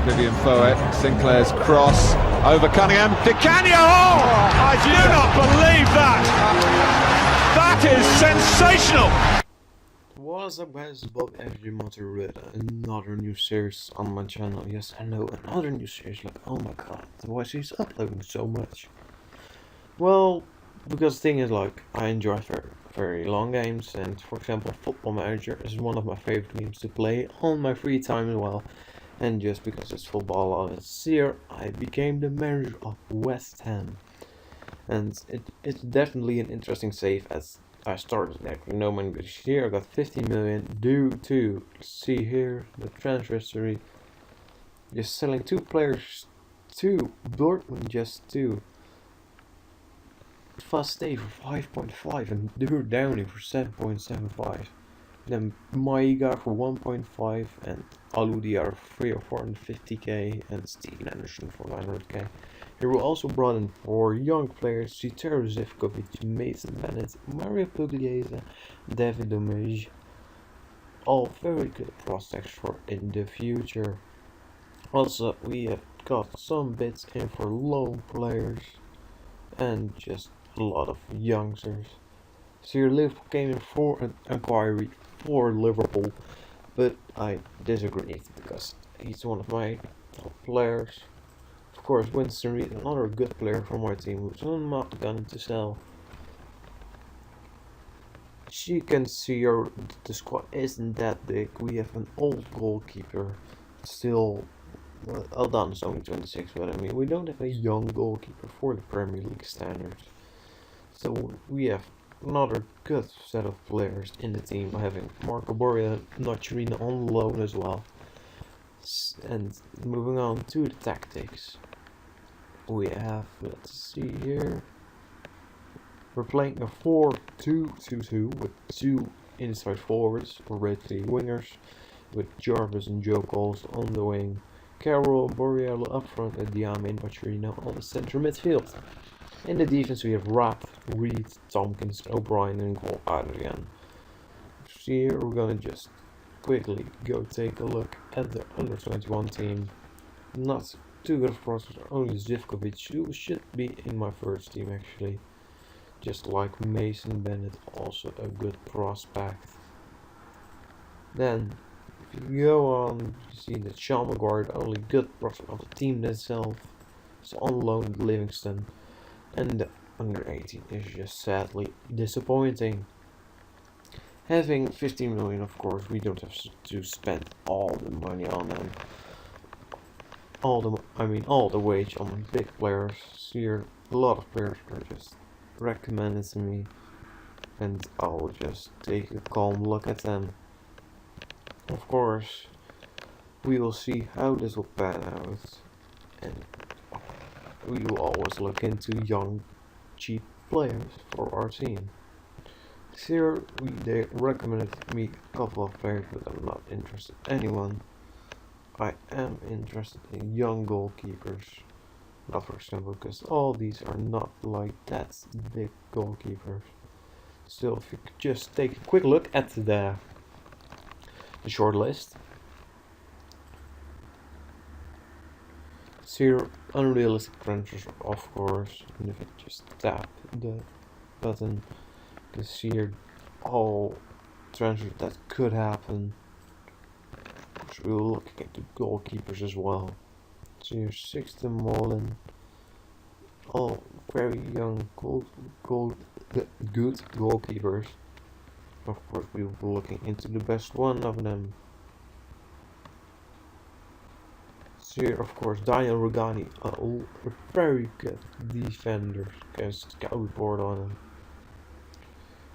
Vivian Foet, Sinclair's cross over Cunningham. Di Canio! Oh, I do not believe that! That is sensational! What's up guys, it's Bob FM14 with another new series on my channel. Yes, I know, another new series. Like, oh my god, why is he uploading so much? Well, because the thing is, like, I enjoy very long games, and for example, Football Manager is one of my favorite games to play on my free time as well. And just because it's football this year, I became the manager of West Ham. And it's definitely an interesting save, as I started actually no money this year. I got 15 million due to, see here, the transfer history. Just selling two players to Dortmund just to Fast Day for 5.5 and Dur Downey for 7.75. Then Maiga for 1.5 and Aludia for 450k and Steven Anderson for 900k. Here we also brought in 4 young players: Citero Zivkovic, Mason Bennett, Mario Pugliese, David Domage. All very good prospects for in the future. Also, we have got some bits in for loan players and just a lot of youngsters. So here Liverpool came in for an inquiry for Liverpool, but I disagreed because he's one of my top players. Of course, Winston Reid, another good player from my team, who's not going to sell. As you can see, the squad isn't that big. We have an old goalkeeper, still. Well, Aldana is only 26, but I mean, we don't have a young goalkeeper for the Premier League standards. So we have another good set of players in the team, having Marco Borja, Nocerino on loan as well. And moving on to the tactics, we have, let's see here, we're playing a 4-2-2-2 with 2 inside forwards, or basically wingers, with Jarvis and Joe Coles on the wing, Carroll, Borriello up front, and Diame and Nocerino on the center midfield. In the defense we have Rapp, Reed, Tompkins, O'Brien and goal Adrian. So here we're gonna just quickly go take a look at the under 21 team. Not too good of prospects, only Zivkovic, who should be in my first team actually. Just like Mason Bennett, also a good prospect. Then if you go on, you see that Sean Maguire, the only good prospect of the team itself, is on loan at Livingston. And the under 18 is just sadly disappointing. Having 15 million, of course, we don't have to spend all the money on them. All the wage on big players. Here, a lot of players are just recommended to me, and I'll just take a calm look at them. Of course, we will see how this will pan out, and we will always look into young, cheap players for our team. Here they recommended me a couple of players, but I'm not interested in anyone. I am interested in young goalkeepers. Not for example, because all these are not like that big goalkeepers. Still, if you could just take a quick look at the short list. Here, unrealistic transfers, of course, and if I just tap the button, you can see here all transfers that could happen. So we're looking at the goalkeepers as well. So here's Sixten Molin, all very young, good goalkeepers. Of course, we will be looking into the best one of them. Here, of course, Daniel Rugani, a very good defender. Can scout report on him.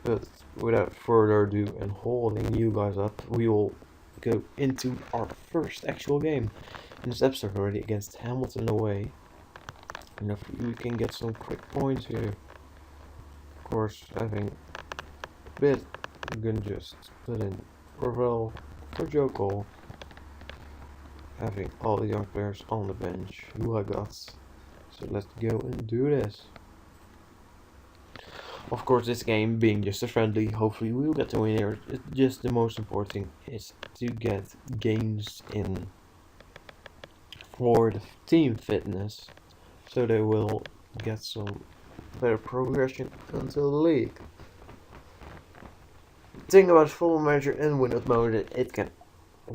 But without further ado and holding you guys up, we will go into our first actual game in this episode already against Hamilton away. And if we can get some quick points here, of course, having a bit, I'm gonna just put in Ravel for Joe Cole. Having all the young players on the bench who I got. So let's go and do this. Of course, this game being just a friendly, hopefully we'll get to win here. Just the most important thing is to get games in. for the team fitness, so they will get some better progression until the league. The thing about Football Manager and Windows mode, it can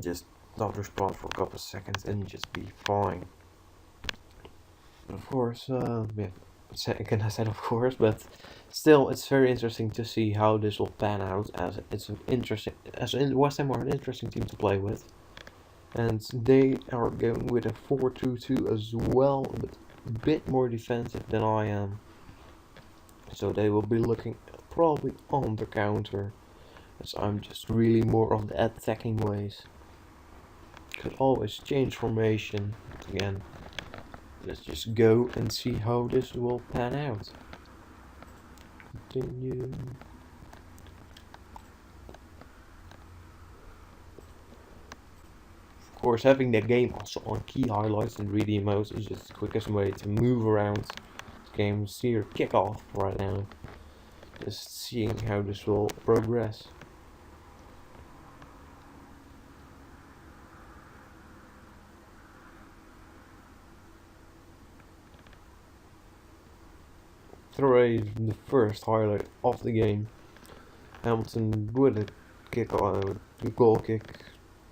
just not respond for a couple of seconds and just be fine. Of course, yeah, I said of course, but still, it's very interesting to see how this will pan out. As it's an interesting, as West Ham are an interesting team to play with, and they are going with a 4-2-2 as well, but a bit more defensive than I am. So they will be looking probably on the counter, as I'm just really more of the attacking ways. Could always change formation again. Let's just go and see how this will pan out. Continue. Of course, having the game also on key highlights and 3D modes is just the quickest way to move around the game. See your kickoff right now. Just seeing how this will progress. The first highlight of the game. Hamilton with a kick, the goal kick.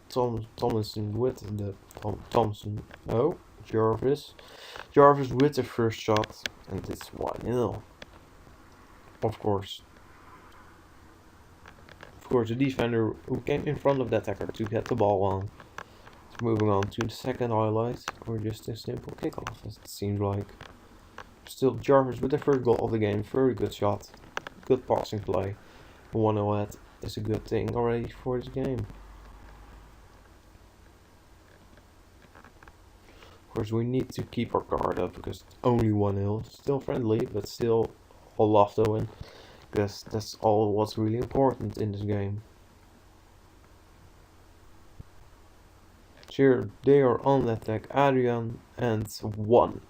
Tomlinson with the Thompson. Oh, Jarvis with the first shot, and it's 1-0. Of course, the defender who came in front of the attacker to get the ball on. It's moving on to the second highlight, or just a simple kickoff, as it seems like. Still Jarvis with the first goal of the game. Very good shot. Good passing play. 1-0 head is a good thing already for this game. Of course, we need to keep our guard up because it's only 1-0. Still friendly, but still a love to win. Because that's all what's really important in this game. Here they are on the attack. Adrian and 1-1.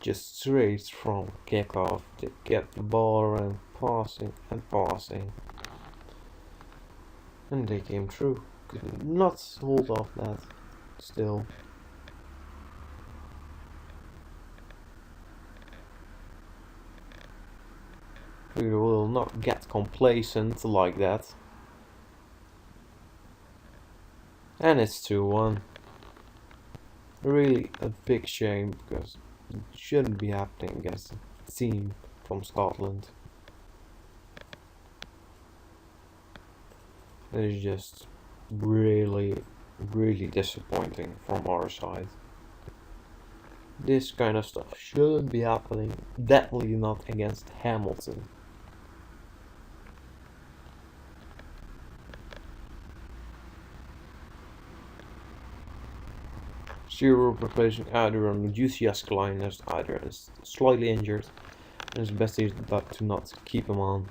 Just straight from kickoff to get the ball around, passing and passing. And they came through. Could not hold off that still. We will not get complacent like that. And it's 2-1. Really a big shame because it shouldn't be happening against a team from Scotland. It is just really disappointing from our side. This kind of stuff shouldn't be happening, definitely not against Hamilton. Zero replacing Adrian with UCS Klein, as Adrian is slightly injured, and it's best to not keep him on.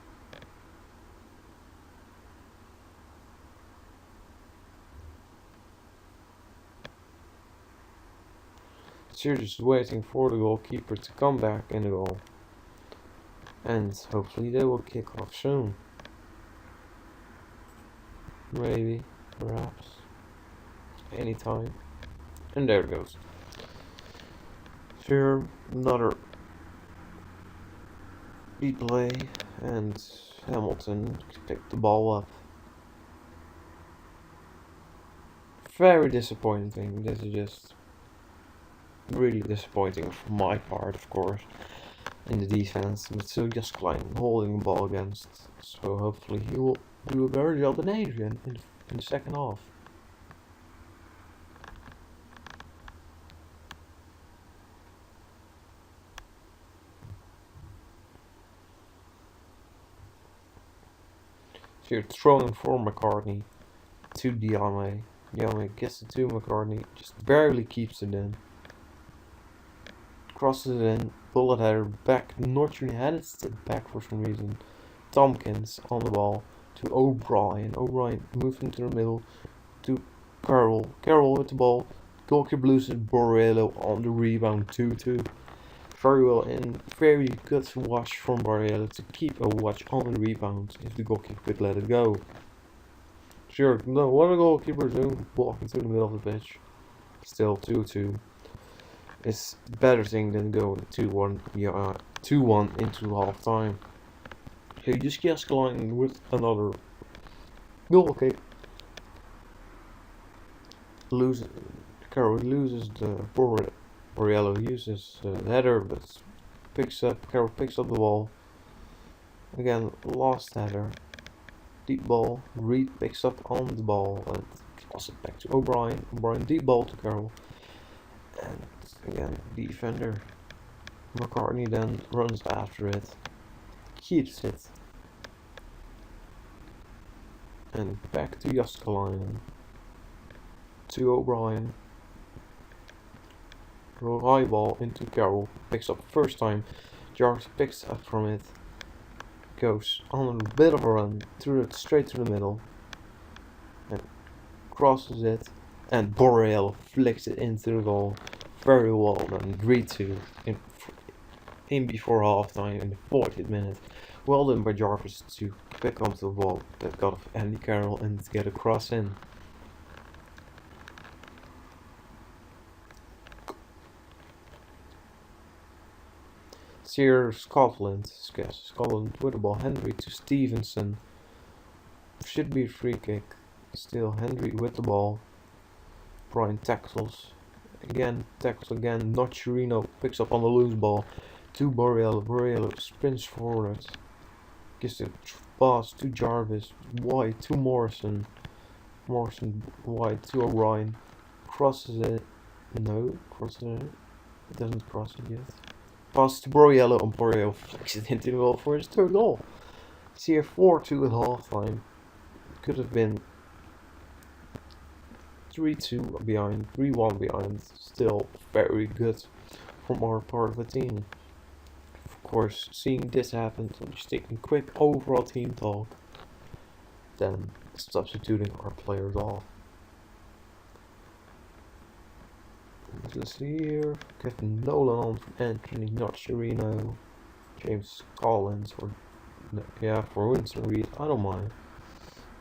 So just waiting for the goalkeeper to come back in the goal, and hopefully they will kick off soon. Maybe, perhaps, anytime. And there it goes. Here, another replay, and Hamilton picked the ball up. Very disappointing. This is just really disappointing from my part, of course, in the defense. But still just Klein holding the ball against. So hopefully he will do a better job than Adrian in the second half. So you're throwing for McCartney to Diame. Diame gets it to McCartney, just barely keeps it in. Crosses it in, bullet header back, not really headed it back for some reason. Tompkins on the ball to O'Brien. O'Brien moves into the middle to Carroll. Carroll with the ball. Goalkeeper loses Borrello on the rebound 2-2. Very well and very good watch from Borrello to keep a watch on the rebound if the goalkeeper could let it go. Sure, no, what a goalkeeper doing, walking through the middle of the pitch. Still 2-2. It's a better thing than going 2-1, yeah, 2-1 into half time. Here, Jaskalainen with another goal kick. Carroll loses the Borriello uses the header, but Carroll picks up the ball. Again, lost header. Deep ball. Reed picks up on the ball and toss it back to O'Brien. O'Brien deep ball to Carroll. And again, defender. McCartney then runs after it. Keeps it. And back to Jaskalainen. To O'Brien. High ball into Carroll. Picks up first time. Jarvis picks up from it. Goes on a bit of a run straight to the middle and crosses it, and Borriello flicks it into the goal. Very well done. 3-2 in before halftime in the 40th minute. Well done by Jarvis to pick up the ball that got off Andy Carroll and to get a cross in. Here Scotland with the ball. Henry to Stevenson. Should be a free kick. Still Henry with the ball. Brian tackles again. Nocerino picks up on the loose ball to Borriello. Borriello sprints forward. Gives a pass to Jarvis. Wide to Morrison. Morrison wide to O'Brien. Crosses it. No, crosses it. It doesn't cross it yet. Pass to Borriello, and Borriello flicks it into the goal for his third goal. It's here 4-2 at halftime. Could have been 3-2 behind, 3-1 behind. Still very good from our part of the team. Of course, seeing this happen, so just taking quick overall team talk. Then substituting our players off. Let's see here. Kevin Nolan on for Anthony Nocerino. James Collins for Winston Reed. I don't mind.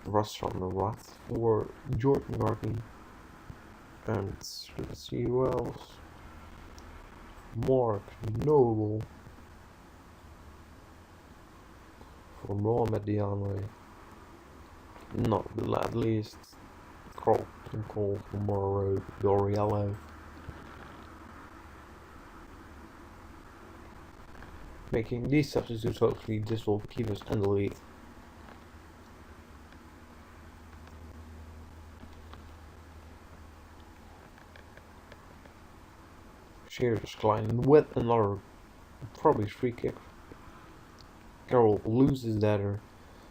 Russ on the right for Jordan Garvey. And let's see who else. Mark Noble for Mohamed Diallo. Not the least. Carlton Cole for Morrow Borriello. Making these substitutes, hopefully this will keep us in the lead. Shears Klein with another probably free kick. Carroll loses that header.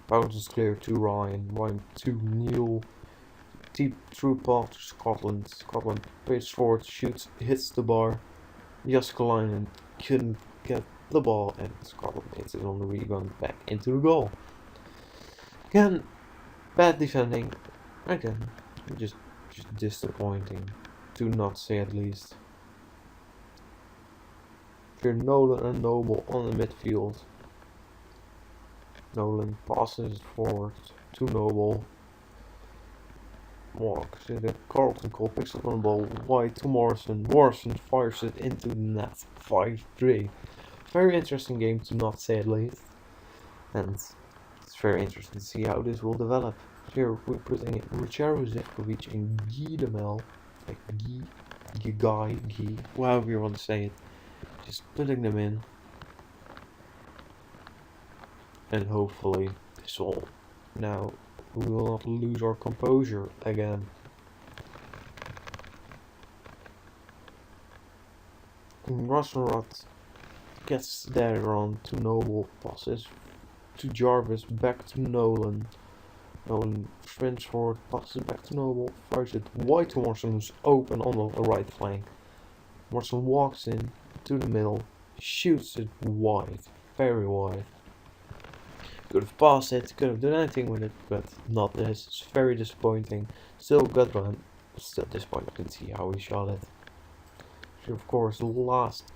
Bounces clear to Ryan. Ryan to Neil. Deep through pass to Scotland. Scotland pays forward, shoots, hits the bar. Jaskalainen couldn't get the ball, and Scotland hits it on the rebound back into the goal. Again, bad defending. Again, just disappointing, to not say at least. Here Nolan and Noble on the midfield. Nolan passes forward to Noble. Walks in the Carlton Cole, picks up on the ball wide to Morrison. Morrison fires it into the net. 5-3. Very interesting game, to not say at least. And it's very interesting to see how this will develop. Here we're putting in Ruchero Zivkovic and Guy de Mel. Like Guy, however you want to say it. Just putting them in. And hopefully this will now, we will not lose our composure again. Russell gets there on to Noble, passes to Jarvis, back to Nolan. Nolan sprints forward, passes back to Noble, fires it wide to Morrison, who's open on the right flank. Morrison walks in to the middle, shoots it wide, very wide. Could have passed it, could have done anything with it, but not this. It's very disappointing. Still good run, still disappointing. I can see how he shot it. So of course, the last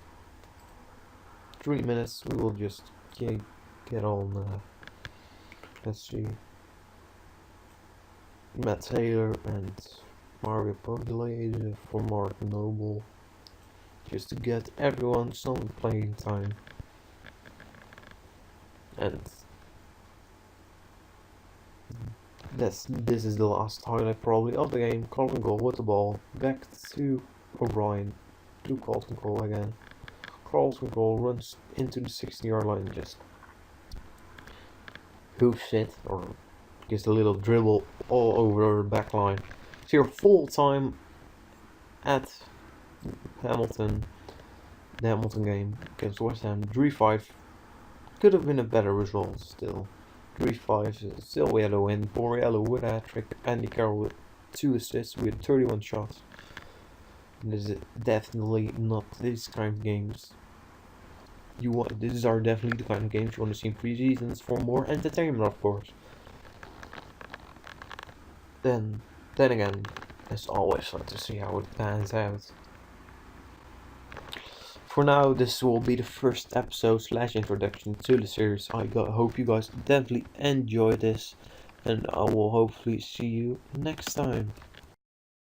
3 minutes we will just get on. Let's see. Matt Taylor and Mario Pugliese for Mark Noble, just to get everyone some playing time. And this is the last highlight probably of the game. Carlton goal with the ball, back to O'Brien, to Carlton goal again. Carlton goal runs into the 60-yard line, just hoofs it, or gives a little dribble all over the back line. So you're full time at Hamilton, the Hamilton game against West Ham. 3-5 could have been a better result still. 3-5, still we had a win. Borriello with a hat-trick, Andy Carroll with 2 assists with 31 shots. This is definitely not these kind of games. These are definitely the kind of games you want to see in pre-seasons for more entertainment, of course. Then again, it's always fun to see how it pans out. For now, this will be the first episode / introduction to the series. I hope you guys definitely enjoy this, and I will hopefully see you next time.